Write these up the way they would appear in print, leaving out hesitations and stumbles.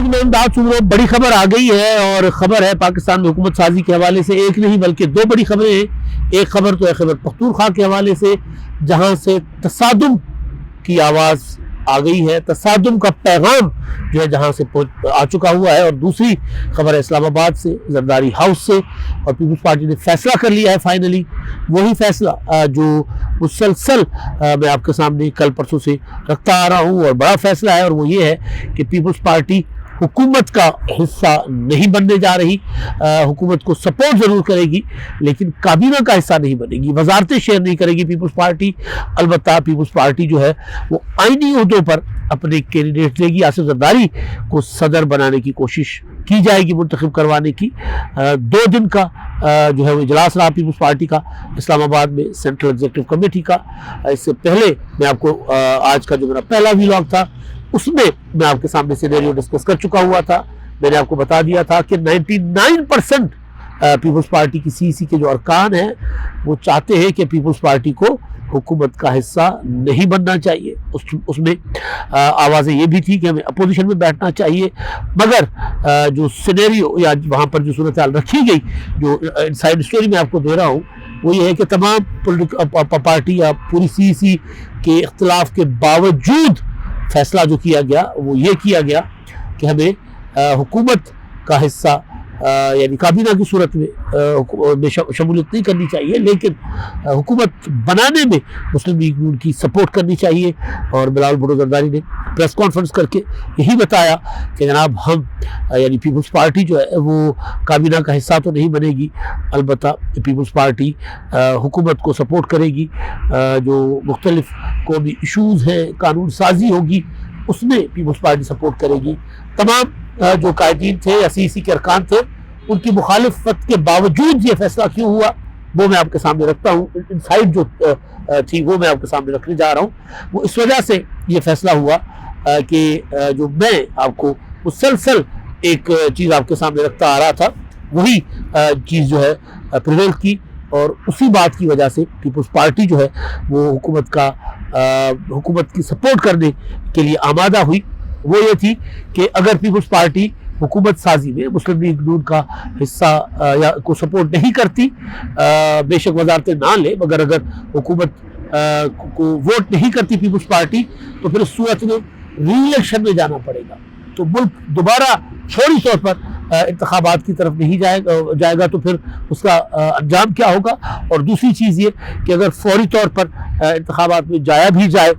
میں امداد سن رہا ہوں. بڑی خبر آ گئی ہے اور خبر ہے پاکستان میں حکومت سازی کے حوالے سے ایک نہیں بلکہ دو بڑی خبریں ہیں. ایک خبر تو ہے خیبر پختونخوا کے حوالے سے جہاں سے تصادم کی آواز آ گئی ہے, تصادم کا پیغام جو ہے جہاں سے آ چکا ہوا ہے, اور دوسری خبر ہے اسلام آباد سے زرداری ہاؤس سے, اور پیپلز پارٹی نے فیصلہ کر لیا ہے فائنلی, وہی فیصلہ جو مسلسل میں آپ کے سامنے کل پرسوں سے رکھتا آ رہا ہوں, اور بڑا فیصلہ ہے, اور وہ یہ ہے کہ پیپلز پارٹی حکومت کا حصہ نہیں بننے جا رہی. حکومت کو سپورٹ ضرور کرے گی لیکن کابینہ کا حصہ نہیں بنے گی, وزارتیں شیئر نہیں کرے گی پیپلز پارٹی. البتہ پیپلز پارٹی جو ہے وہ آئینی عہدوں پر اپنے کینڈیڈیٹ دے گی. آصف زرداری کو صدر بنانے کی کوشش کی جائے گی, منتخب کروانے کی. 2 دن کا جو ہے وہ اجلاس رہا پیپلز پارٹی کا اسلام آباد میں سینٹرل ایگزیکٹو کمیٹی کا. اس سے پہلے میں آپ کو آج کا جو میرا پہلا ویلاگ تھا اس میں آپ کے سامنے سینیریو ڈسکس کر چکا ہوا تھا. میں نے آپ کو بتا دیا تھا کہ 99% پیپلز پارٹی کی سی کے جو ارکان ہیں وہ چاہتے ہیں کہ پیپلز پارٹی کو حکومت کا حصہ نہیں بننا چاہیے. اس میں آوازیں یہ بھی تھی کہ ہمیں اپوزیشن میں بیٹھنا چاہیے, مگر جو سینیریو یا وہاں پر جو صورتحال رکھی گئی, جو انسائیڈ سٹوری میں آپ کو دے رہا ہوں, وہ یہ ہے کہ تمام پارٹی یا پوری سی کے اختلاف کے باوجود فیصلہ جو کیا گیا وہ یہ کیا گیا کہ ہمیں حکومت کا حصہ یعنی کابینہ کی صورت میں شمولیت نہیں کرنی چاہیے, لیکن حکومت بنانے میں مسلم لیگ نون کی سپورٹ کرنی چاہیے. اور بلاول بھٹو زرداری نے پریس کانفرنس کر کے یہی بتایا کہ جناب ہم یعنی پیپلز پارٹی جو ہے وہ کابینہ کا حصہ تو نہیں بنے گی, البتہ پیپلز پارٹی حکومت کو سپورٹ کرے گی. جو مختلف قومی ایشوز ہیں, قانون سازی ہوگی, اس میں پیپلز پارٹی سپورٹ کرے گی. تمام جو قائدین تھے یا سی کے ارکان تھے ان کی مخالفت کے باوجود یہ فیصلہ کیوں ہوا وہ میں آپ کے سامنے رکھتا ہوں. انسائٹ جو تھی وہ میں آپ کے سامنے رکھنے جا رہا ہوں. وہ اس وجہ سے یہ فیصلہ ہوا کہ جو میں آپ کو مسلسل ایک چیز آپ کے سامنے رکھتا آ رہا تھا وہی چیز جو ہے پریویل کی, اور اسی بات کی وجہ سے پیپلز پارٹی جو ہے وہ حکومت کی سپورٹ کرنے کے لیے آمادہ ہوئی. وہ یہ تھی کہ اگر پیپلز پارٹی حکومت سازی میں مسلم لیگ نون کا حصہ یا کو سپورٹ نہیں کرتی, بے شک وزارتیں نہ لے, مگر اگر حکومت کو ووٹ نہیں کرتی پیپلز پارٹی تو پھر اس صورت میں ری الیکشن میں جانا پڑے گا, تو ملک دوبارہ فوری طور پر انتخابات کی طرف نہیں جائے گا, تو پھر اس کا انجام کیا ہوگا. اور دوسری چیز یہ کہ اگر فوری طور پر انتخابات میں جایا بھی جائے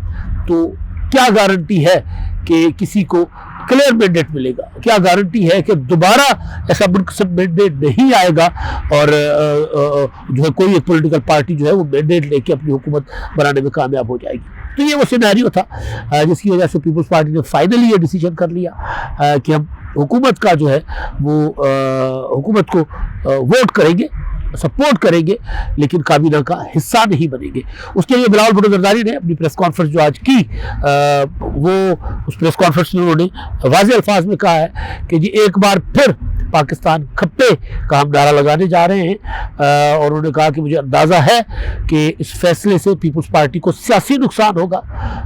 تو کیا گارنٹی ہے کہ کسی کو کلیئر مینڈیٹ ملے گا, کیا گارنٹی ہے کہ دوبارہ ایسا منقسم مینڈیٹ نہیں آئے گا اور جو ہے کوئی ایک پولیٹیکل پارٹی جو ہے وہ مینڈیٹ لے کے اپنی حکومت بنانے میں کامیاب ہو جائے گی. تو یہ وہ سینیریو تھا جس کی وجہ سے پیپلز پارٹی نے فائنلی یہ ڈیسیجن کر لیا کہ ہم حکومت کا جو ہے وہ حکومت کو ووٹ کریں گے, سپورٹ کریں گے, لیکن کابینہ کا حصہ نہیں بنیں گے. اس کے لیے بلاول بھٹو زرداری نے اپنی پریس کانفرنس جو آج کی وہ اس پریس کانفرنس میں انہوں نے واضح الفاظ میں کہا ہے کہ جی ایک بار پھر پاکستان کھپے کا ہم نعرہ لگانے جا رہے ہیں, اور انہوں نے کہا کہ مجھے اندازہ ہے کہ اس فیصلے سے پیپلز پارٹی کو سیاسی نقصان ہوگا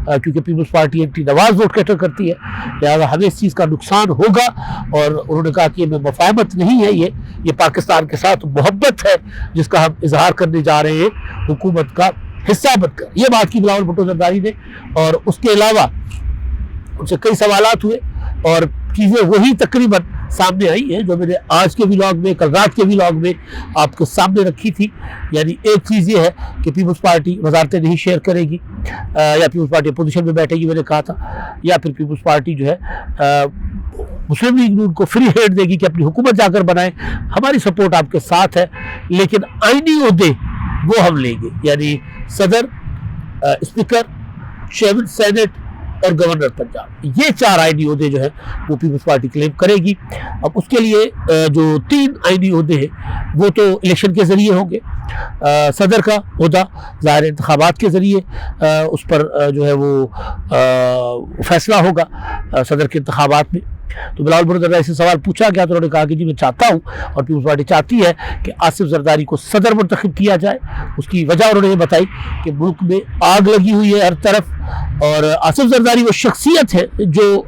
کیونکہ پیپلز پارٹی اینٹی نواز ووٹ کیٹر کرتی ہے, لہٰذا ہمیں اس چیز کا نقصان ہوگا. اور انہوں نے کہا کہ یہ مفاہمت نہیں ہے, یہ پاکستان کے ساتھ محبت ہے جس کا ہم اظہار کرنے جا رہے ہیں حکومت کا حصہ بن کر. یہ بات کی بلاول بھٹو زرداری نے, اور اس کے علاوہ ان سے کئی سوالات ہوئے اور چیزیں وہی تقریباً سامنے آئی ہیں جو میں نے آج کے ویلاگ میں, کل رات کے ویلاگ میں آپ کے سامنے رکھی تھی. یعنی ایک چیز یہ ہے کہ پیپلز پارٹی وزارتیں نہیں شیئر کرے گی, یا پیپلز پارٹی اپوزیشن میں بیٹھے گی میں نے کہا تھا, یا پھر پیپلز پارٹی جو ہے مسلم لیگ نون کو فری ہینڈ دے گی کہ اپنی حکومت جا کر بنائیں, ہماری سپورٹ آپ کے ساتھ ہے, لیکن آئینی عہدے وہ ہم لیں گے, یعنی صدر, اسپیکر, چیئرمین سینٹ اور گورنر پنجاب, یہ 4 آئینی عہدے جو ہیں وہ پیپلز پارٹی کلیم کرے گی. اب اس کے لیے جو 3 آئینی عہدے ہیں وہ تو الیکشن کے ذریعے ہوں گے. صدر کا عہدہ ظاہر انتخابات کے ذریعے اس پر جو ہے وہ فیصلہ ہوگا صدر کے انتخابات میں. تو بلاول بھٹو زرداری سے سوال پوچھا گیا تو انہوں نے کہا کہ جی میں چاہتا ہوں اور پیپلز پارٹی چاہتی ہے کہ آصف زرداری کو صدر منتخب کیا جائے. اس کی وجہ انہوں نے یہ بتائی کہ ملک میں آگ لگی ہوئی ہے ہر طرف, اور آصف زرداری وہ شخصیت ہے جو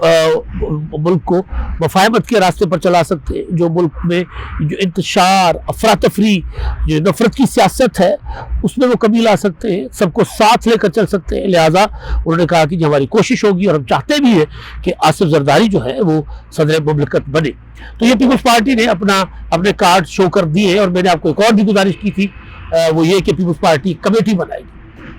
ملک کو مفاہمت کے راستے پر چلا سکتے ہیں, جو ملک میں جو انتشار, افراتفری, جو نفرت کی سیاست ہے اس میں وہ کمی لا سکتے ہیں, سب کو ساتھ لے کر چل سکتے ہیں. لہٰذا انہوں نے کہا کہ یہ ہماری کوشش ہوگی اور ہم چاہتے بھی ہیں کہ آصف زرداری جو ہے وہ صدر مملکت بنے. تو یہ پیپلز پارٹی نے اپنے کارڈ شو کر دیے, اور میں نے آپ کو ایک اور بھی گزارش کی تھی, وہ یہ کہ پیپلز پارٹی کمیٹی بنائے گی.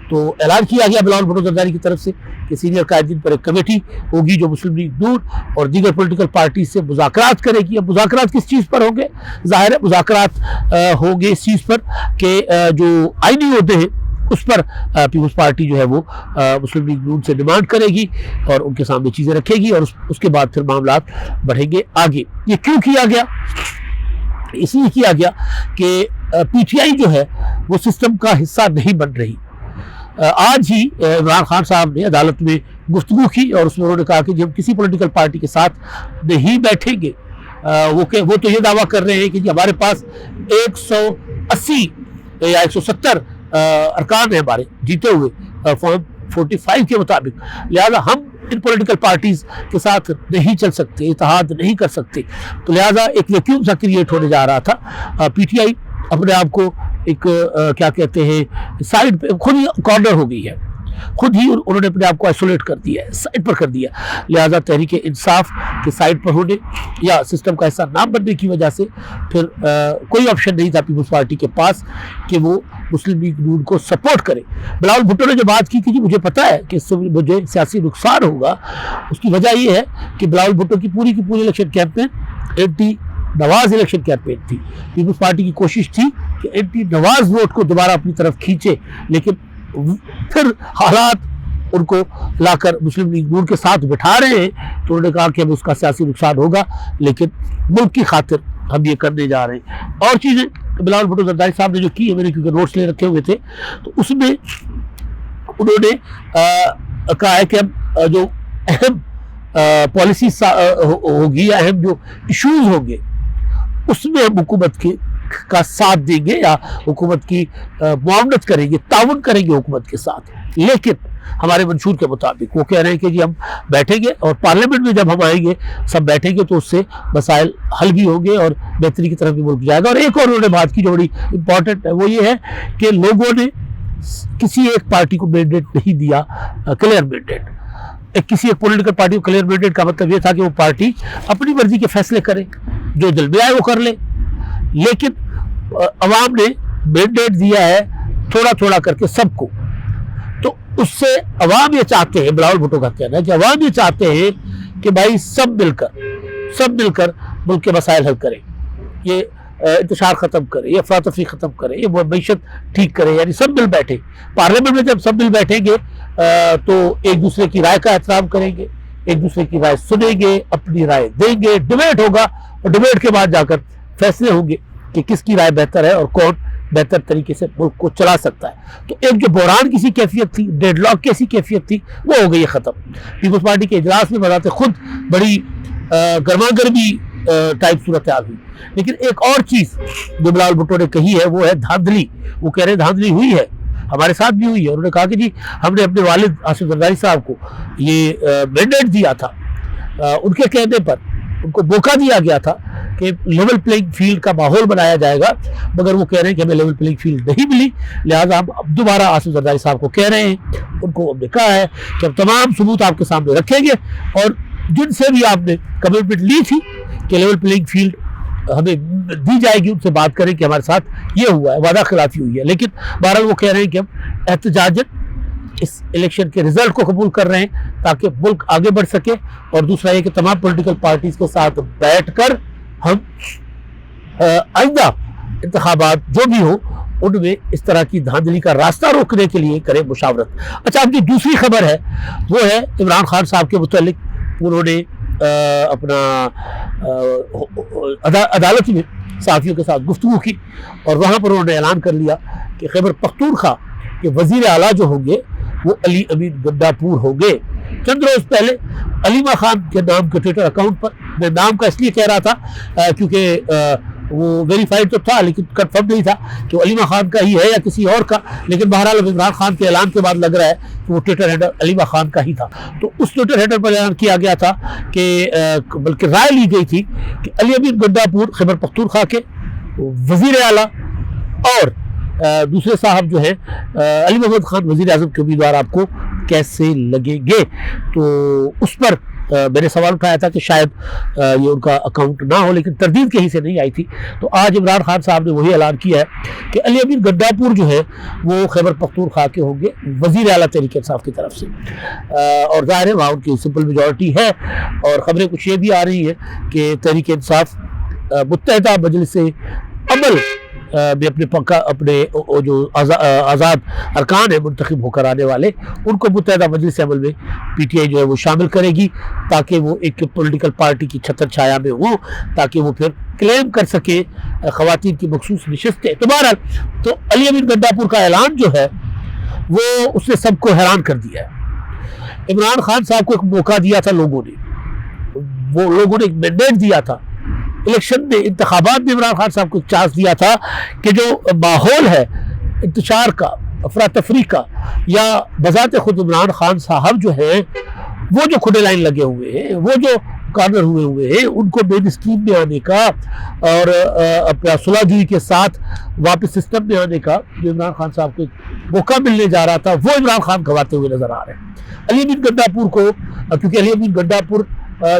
تو اعلان کیا گیا بلاول بھٹو زرداری کی طرف سے کہ سینئر قائدین پر ایک کمیٹی ہوگی جو مسلم لیگ نون اور دیگر پولیٹیکل پارٹی سے مذاکرات کرے گی. اب مذاکرات کس چیز پر ہوں گے؟ ظاہر ہے مذاکرات ہوں گے اس چیز پر کہ جو آئینی عہدے ہیں اس پر پیپلز پارٹی جو ہے وہ مسلم لیگ نون سے ڈیمانڈ کرے گی اور ان کے سامنے چیزیں رکھے گی, اور اس کے بعد پھر معاملات بڑھیں گے آگے. یہ کیوں کیا گیا؟ اس لیے کیا گیا کہ پی ٹی آئی جو ہے وہ سسٹم کا حصہ نہیں بن رہی. آج ہی عمران خان صاحب نے عدالت میں گفتگو کی اور اس میں انہوں نے کہا کہ جب کسی پولیٹیکل پارٹی کے ساتھ نہیں بیٹھیں گے, وہ تو یہ دعویٰ کر رہے ہیں کہ ہمارے پاس 180 یا 170 ارکان ہیں ہمارے جیتے ہوئے فارم 45 کے مطابق, لہذا ہم ان پولیٹیکل پارٹیز کے ساتھ نہیں چل سکتے, اتحاد نہیں کر سکتے. تو لہذا ایک ویکیوم سا کریٹ ہونے جا رہا تھا. پی ٹی آئی اپنے آپ کو ایک کیا کہتے ہیں سائڈ پہ خود ہی کارنر ہو گئی ہے, خود ہی انہوں نے اپنے آپ کو آئسولیٹ کر دیا ہے, سائڈ پر کر دیا. لہٰذا تحریک انصاف کے سائڈ پر ہونے یا سسٹم کا حصہ نہ بننے کی وجہ سے پھر کوئی آپشن نہیں تھا پیپلز پارٹی کے پاس کہ وہ مسلم لیگ نون کو سپورٹ کرے. بلاول بھٹو نے جو بات کی کہ جی مجھے پتا ہے کہ اس سے مجھے سیاسی نقصان ہوگا, اس کی وجہ یہ ہے کہ بلاول بھٹو کی پوری الیکشن کیمپین اینٹی نواز الیکشن کیمپین تھی. پیپلز پارٹی کی کوشش تھی کہ اینٹی نواز ووٹ کو دوبارہ اپنی طرف کھینچے, لیکن پھر حالات ان کو لا کر مسلم لیگ نون کے ساتھ بٹھا رہے ہیں. تو انہوں نے کہا کہ اب اس کا سیاسی نقصان ہوگا, لیکن ملک کی خاطر ہم یہ کرنے جا رہے ہیں. اور چیزیں بلاول بھٹو زرداری صاحب نے جو کی ہے, میں نے کیونکہ نوٹس لے رکھے ہوئے تھے, تو اس میں انہوں نے کہا ہے کہ اب جو اہم پالیسی ہوگی یا اہم جو ایشوز ہوں گے اس میں ہم حکومت کا ساتھ دیں گے یا حکومت کی معاونت کریں گے, تعاون کریں گے حکومت کے ساتھ, لیکن ہمارے منشور کے مطابق. وہ کہہ رہے ہیں کہ جی ہم بیٹھیں گے اور پارلیمنٹ میں جب ہم آئیں گے سب بیٹھیں گے تو اس سے مسائل حل بھی ہوں گے اور بہتری کی طرف بھی ملک جائے گا. اور ایک اور انہوں نے بات کی جو بڑی امپورٹنٹ ہے, وہ یہ ہے کہ لوگوں نے کسی ایک پارٹی کو مینڈیٹ نہیں دیا, کلیئر مینڈیٹ. کسی ایک پولیٹیکل پارٹی کو کلیئر مینڈیٹ کا مطلب یہ تھا کہ وہ پارٹی اپنی مرضی کے فیصلے کرے, جو دل میں آئے وہ کر لے, لیکن عوام نے مینڈیٹ دیا ہے تھوڑا تھوڑا کر کے سب کو. تو اس سے عوام یہ چاہتے ہیں, بلاول بھٹو کا کہنا ہے کہ عوام یہ چاہتے ہیں کہ بھائی سب مل کر ملک کے مسائل حل کریں, یہ انتشار ختم کرے, یہ افراتفری ختم کرے, یہ معیشت ٹھیک کرے, یعنی سب مل بیٹھے. پارلیمنٹ میں جب سب مل بیٹھیں گے تو ایک دوسرے کی رائے کا احترام کریں گے, ایک دوسرے کی رائے سنیں گے, اپنی رائے دیں گے, ڈیبیٹ ہوگا اور ڈیبیٹ کے بعد جا کر فیصلے ہوں گے کہ کس کی رائے بہتر ہے اور کون بہتر طریقے سے ملک کو چلا سکتا ہے. تو ایک جو بحران کی سی کیفیت تھی, ڈیڈ لاک کی ایسی کیفیت تھی, وہ ہو گئی ہے ختم. پیپلز پارٹی کے اجلاس میں بذات خود بڑی گرما گرمی ٹائپ صورتحال ہوئی. لیکن ایک اور چیز جو بلاول بھٹو نے کہی ہے وہ ہے دھاندلی. وہ کہہ رہے ہیں دھاندلی ہوئی ہے, ہمارے ساتھ بھی ہوئی ہے. انہوں نے کہا کہ جی ہم نے اپنے والد آصف زرداری صاحب کو یہ مینڈیٹ دیا تھا, ان کے کہنے پر ان کو موقع دیا گیا تھا کہ لیول پلینگ فیلڈ کا ماحول بنایا جائے گا, مگر وہ کہہ رہے ہیں کہ ہمیں لیول پلینگ فیلڈ نہیں ملی. لہٰذا ہم اب دوبارہ آصف زرداری صاحب کو کہہ رہے ہیں, ان کو ہم نے کہا ہے کہ ہم تمام ثبوت آپ کے سامنے رکھیں گے, اور جن سے بھی آپ نے کمٹمنٹ لی تھی کہ لیول پلینگ فیلڈ ہمیں دی جائے گی, ان سے بات کریں کہ ہمارے ساتھ یہ ہوا ہے, وعدہ خلافی ہوئی ہے. لیکن بہرحال وہ کہہ رہے ہیں کہ ہم احتجاجاً اس الیکشن کے رزلٹ کو قبول کر رہے ہیں تاکہ ملک آگے بڑھ سکے. اور دوسرا یہ کہ تمام پولیٹیکل پارٹیز کے ساتھ بیٹھ کر ہم آئندہ انتخابات جو بھی ہو ان میں اس طرح کی دھاندلی کا راستہ روکنے کے لیے کریں مشاورت. اچھا, اب جو دوسری خبر ہے وہ ہے عمران خان صاحب کے متعلق. انہوں نے اپنا عدالت میں صحافیوں کے ساتھ گفتگو کی اور وہاں پر انہوں نے اعلان کر لیا کہ خیبر پختونخوا کے وزیر اعلیٰ جو ہوں گے وہ علی امین گنڈا پور ہوں گے. چند روز پہلے علیمہ خان کے نام کے ٹویٹر اکاؤنٹ پر، میں نام کا اس لیے کہہ رہا تھا کیونکہ وہ ویریفائڈ تو تھا لیکن کنفرم نہیں تھا کہ وہ علیمہ خان کا ہی ہے یا کسی اور کا، لیکن بہرحال اب عمران خان کے اعلان کے بعد لگ رہا ہے کہ وہ ٹویٹر ہینڈل علیمہ خان کا ہی تھا۔ تو اس ٹویٹر ہینڈل پر اعلان کیا گیا تھا کہ بلکہ رائے لی گئی تھی کہ علی امین گنڈا پور خیبر پختونخوا کے وزیر اعلیٰ اور دوسرے صاحب جو ہے علی محمد خان وزیر اعظم کے امیدوار آپ کو کیسے لگیں گے۔ تو اس پر میں نے سوال اٹھایا تھا کہ شاید یہ ان کا اکاؤنٹ نہ ہو، لیکن تردید کہیں سے نہیں آئی تھی۔ تو آج عمران خان صاحب نے وہی اعلان کیا ہے کہ علی امین گنڈا پور جو ہے وہ خیبر پختونخوا کے ہوں گے وزیر اعلیٰ تحریک انصاف کی طرف سے، اور ظاہر ہے وہاں ان کی سمپل میجورٹی ہے، اور خبریں کچھ یہ بھی آ رہی ہیں کہ تحریک انصاف متحدہ مجلس عمل میں اپنے جو آزاد ارکان ہیں منتخب ہو کر آنے والے، ان کو متحدہ مجلس عمل میں پی ٹی آئی جو ہے وہ شامل کرے گی، تاکہ وہ ایک پولیٹیکل پارٹی کی چھتر چھایا میں ہوں، تاکہ وہ پھر کلیم کر سکے خواتین کی مخصوص نشستیں۔ تو بہرحال تو علی امین گنڈا پور کا اعلان جو ہے وہ اس نے سب کو حیران کر دیا ہے۔ عمران خان صاحب کو ایک موقع دیا تھا لوگوں نے، وہ لوگوں نے ایک مینڈیٹ دیا تھا الیکشن میں، انتخابات میں عمران خان صاحب کو ایک چانس دیا تھا کہ جو ماحول ہے انتشار کا، افراتفری کا، یا بذات خود عمران خان صاحب جو ہے وہ جو کھلے لائن لگے ہوئے ہیں، وہ جو کارنر ہوئے ہیں، ان کو مین اسٹریم میں آنے کا اور اپنا صلح جوئی کے ساتھ واپس سسٹم میں آنے کا جو عمران خان صاحب کو ایک موقع ملنے جا رہا تھا، وہ عمران خان گنواتے ہوئے نظر آ رہے ہیں۔ علی امین گنڈا پور کو، کیونکہ علی امین گنڈا پور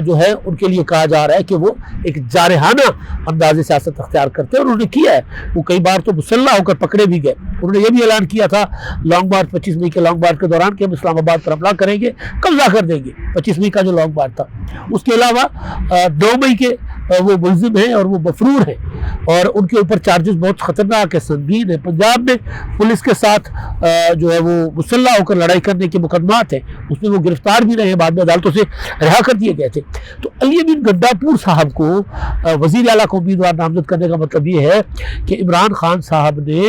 جو ہے ان کے لیے کہا جا رہا ہے کہ وہ ایک جارحانہ انداز سیاست اختیار کرتے ہیں، اور انہوں نے کیا ہے، وہ کئی بار تو مسلح ہو کر پکڑے بھی گئے۔ انہوں نے یہ بھی اعلان کیا تھا لانگ مارچ 25 مئی کے لانگ مارچ کے دوران کہ ہم اسلام آباد پر حملہ کریں گے، قبضہ کر دیں گے، 25 مئی کا جو لانگ مارچ تھا۔ اس کے علاوہ 2 مئی کے وہ ملزم ہیں اور وہ مفرور ہیں، اور ان کے اوپر چارجز بہت خطرناک ہے، سنگین ہے۔ پنجاب میں پولیس کے ساتھ جو ہے وہ مسلح ہو کر لڑائی کرنے کے مقدمات ہیں، اس میں وہ گرفتار بھی رہے، بعد میں عدالتوں سے رہا کر دیے گئے تھے۔ تو علی امین گنڈا پور صاحب کو وزیر اعلیٰ کو امیدوار نامزد کرنے کا مطلب یہ ہے کہ عمران خان صاحب نے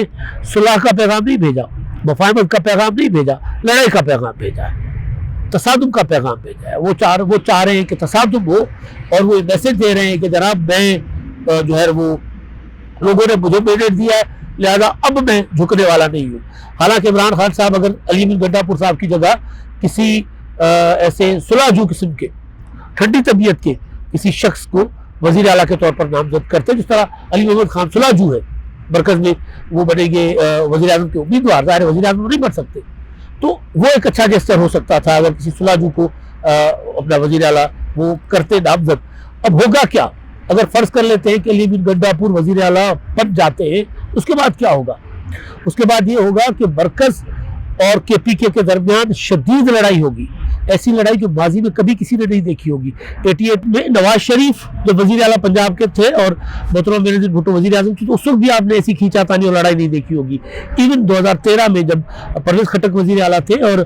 صلح کا پیغام نہیں بھیجا، مفاہمت کا پیغام نہیں بھیجا، لڑائی کا پیغام بھیجا ہے، تصادم کا پیغام بھیجا ہے۔ وہ چاہ رہے ہیں کہ تصادم ہو، اور وہ میسج دے رہے ہیں کہ جناب میں جو ہے وہ لوگوں نے مجھے مینڈیٹ دیا ہے، لہذا اب میں جھکنے والا نہیں ہوں۔ حالانکہ عمران خان صاحب اگر علی امین گنڈا پور صاحب کی جگہ کسی ایسے صلح جو قسم کے ٹھنڈی طبیعت کے کسی شخص کو وزیر اعلیٰ کے طور پر نامزد کرتے، جس طرح علی محمد خان صلح جو ہے مرکز میں وہ بنیں گے وزیر اعظم کے امیدوار، ظاہر وزیر اعظم نہیں بن سکتے، تو وہ ایک اچھا جیسچر ہو سکتا تھا اگر کسی صلح جو کو اپنا وزیر اعلیٰ وہ کرتے نامزد۔ اب ہوگا کیا اگر فرض کر لیتے ہیں کہ علی امین گنڈا پور وزیر اعلیٰ بن جاتے ہیں، اس کے بعد کیا ہوگا؟ اس کے بعد یہ ہوگا کہ مرکز اور کے پی کے درمیان شدید لڑائی ہوگی، ایسی لڑائی جو ماضی میں کبھی کسی نے نہیں دیکھی ہوگی۔ 88 میں نواز شریف جو وزیر اعلیٰ پنجاب کے تھے اور محترم بینظیر بھٹو وزیر اعظم تھی، تو اس وقت بھی آپ نے ایسی کھینچا تانی اور لڑائی نہیں دیکھی ہوگی۔ ایون 2013 میں جب پرویز خٹک وزیر اعلیٰ تھے اور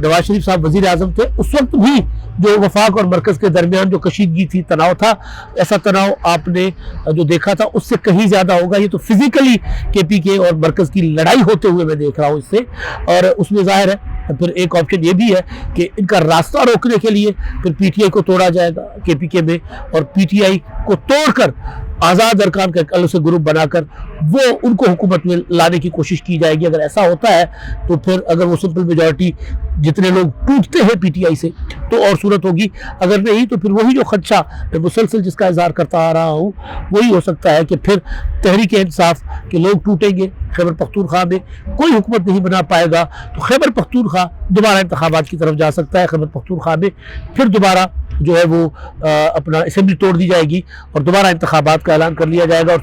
نواز شریف صاحب وزیر اعظم تھے، اس وقت بھی جو وفاق اور مرکز کے درمیان جو کشیدگی تھی، تناؤ تھا، ایسا تناؤ آپ نے جو دیکھا تھا اس سے کہیں زیادہ ہوگا۔ یہ تو فزیکلی کے پی کے اور مرکز کی لڑائی ہوتے ہوئے میں دیکھ رہا ہوں اس سے، اور اس میں ظاہر ہے پھر ایک آپشن یہ بھی ہے کہ ان کا راستہ روکنے کے لیے پھر پی ٹی آئی کو توڑا جائے گا کے پی کے میں، اور پی ٹی آئی کو توڑ کر آزاد ارکان کا ایک الگ سے گروپ بنا کر وہ ان کو حکومت میں لانے کی کوشش کی جائے گی۔ اگر ایسا ہوتا ہے تو پھر اگر وہ سمپل میجورٹی جتنے لوگ ٹوٹتے ہیں پی ٹی آئی سے تو اور صورت ہوگی، اگر نہیں تو پھر وہی جو خدشہ میں مسلسل جس کا اظہار کرتا آ رہا ہوں وہی ہو سکتا ہے کہ پھر تحریک انصاف کے لوگ ٹوٹیں گے، خیبر پختونخوا میں کوئی حکومت نہیں بنا پائے گا، تو خیبر پختونخوا دوبارہ انتخابات کی طرف جا سکتا ہے۔ خیبر پختونخوا میں پھر دوبارہ جو ہے وہ اپنا اسمبلی توڑ دی جائے گی اور دوبارہ انتخابات کا اعلان کر لیا جائے گا، اور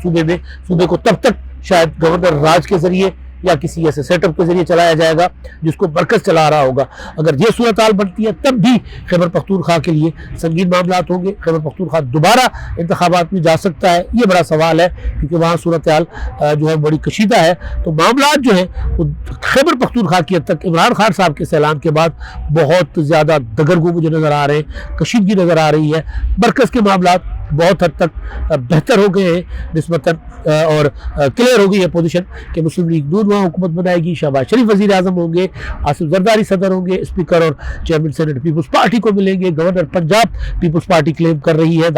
صوبے کو تب تک شاید گورنر راج کے ذریعے یا کسی ایسے سیٹ اپ کے ذریعے چلایا جائے گا جس کو مرکز چلا رہا ہوگا۔ اگر یہ صورتحال بنتی ہے تب بھی خیبر پختونخوا کے لیے سنگین معاملات ہوں گے، خیبر پختونخوا دوبارہ انتخابات میں جا سکتا ہے، یہ بڑا سوال ہے، کیونکہ وہاں صورتحال جو ہے بڑی کشیدہ ہے۔ تو معاملات جو ہے وہ خیبر پختونخوا کی حد تک عمران خان صاحب کے اعلان کے بعد بہت زیادہ دگرگو مجھے نظر آ رہے ہیں، کشیدگی نظر آ رہی ہے۔ مرکز کے معاملات بہت حد تک بہتر ہو گئے ہیں نسبتاً اور کلیئر ہو گئی ہے پوزیشن کہ مسلم لیگ نون وہاں حکومت بنائے گی، شہباز شریف وزیر اعظم ہوں گے، آصف زرداری صدر ہوں گے، اسپیکر اور چیئرمین سینٹ پیپلز پارٹی کو ملیں گے، گورنر پنجاب پیپلز پارٹی کلیم کر رہی ہے،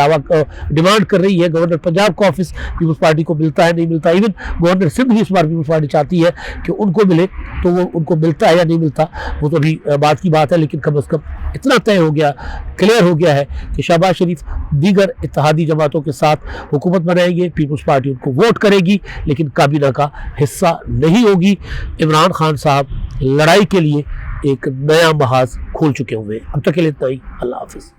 ڈیمانڈ کر رہی ہے، گورنر پنجاب کا آفس پیپلز پارٹی کو ملتا ہے نہیں ملتا، ایون گورنر سندھ بھی اس بار پیپلز پارٹی چاہتی ہے کہ ان کو ملے، تو وہ ان کو ملتا ہے یا نہیں ملتا وہ تو ابھی بات کی بات ہے، لیکن کم از کم اتنا طے ہو گیا، کلیئر ہو گیا ہے کہ شہباز شریف دیگر اتحادی جماعتوں کے ساتھ حکومت بنائیں گے، پیپلز پارٹی ان کو ووٹ کرے گی لیکن کابینہ کا حصہ نہیں ہوگی۔ عمران خان صاحب لڑائی کے لیے ایک نیا محاذ کھول چکے ہوئے ہیں۔ اب تک کے لیے اتنا ہی، اللہ حافظ۔